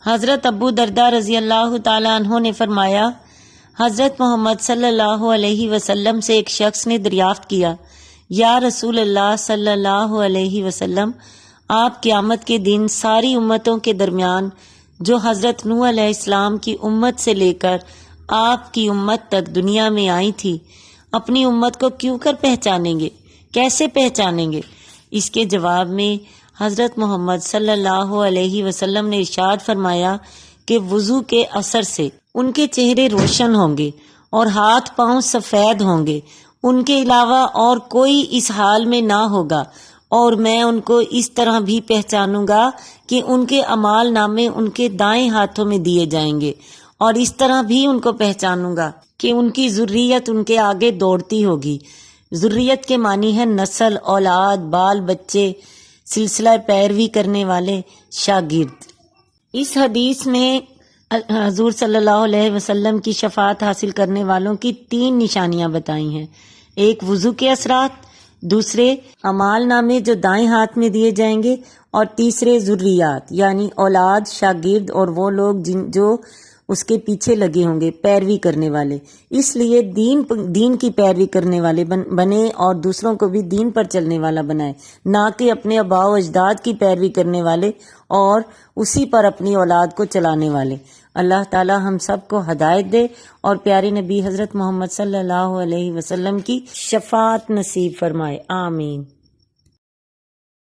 حضرت ابو درداء رضی اللہ تعالیٰ عنہ نے فرمایا، حضرت محمد صلی اللہ علیہ وسلم سے ایک شخص نے دریافت کیا، یا رسول اللہ صلی اللہ علیہ وسلم، آپ قیامت کے دن ساری امتوں کے درمیان جو حضرت نوح علیہ السلام کی امت سے لے کر آپ کی امت تک دنیا میں آئی تھی، اپنی امت کو کیوں کر پہچانیں گے، کیسے پہچانیں گے؟ اس کے جواب میں حضرت محمد صلی اللہ علیہ وسلم نے ارشاد فرمایا کہ وضو کے اثر سے ان کے چہرے روشن ہوں گے اور ہاتھ پاؤں سفید ہوں گے، ان کے علاوہ اور کوئی اس حال میں نہ ہوگا، اور میں ان کو اس طرح بھی پہچانوں گا کہ ان کے اعمال نامے ان کے دائیں ہاتھوں میں دیے جائیں گے، اور اس طرح بھی ان کو پہچانوں گا کہ ان کی ذریت ان کے آگے دوڑتی ہوگی۔ ذریت کے معنی ہے نسل، اولاد، بال بچے، سلسلہ پیروی کرنے والے شاگرد۔ اس حدیث میں حضور صلی اللہ علیہ وسلم کی شفاعت حاصل کرنے والوں کی 3 نشانیاں بتائی ہیں، ایک وضو کے اثرات، دوسرے اعمال نامے جو دائیں ہاتھ میں دیے جائیں گے، اور تیسرے ذریات یعنی اولاد، شاگرد اور وہ لوگ جو اس کے پیچھے لگے ہوں گے، پیروی کرنے والے۔ اس لیے دین کی پیروی کرنے والے بنے اور دوسروں کو بھی دین پر چلنے والا بنائے، نہ کہ اپنے آباء و اجداد کی پیروی کرنے والے اور اسی پر اپنی اولاد کو چلانے والے۔ اللہ تعالی ہم سب کو ہدایت دے اور پیارے نبی حضرت محمد صلی اللہ علیہ وسلم کی شفاعت نصیب فرمائے، آمین۔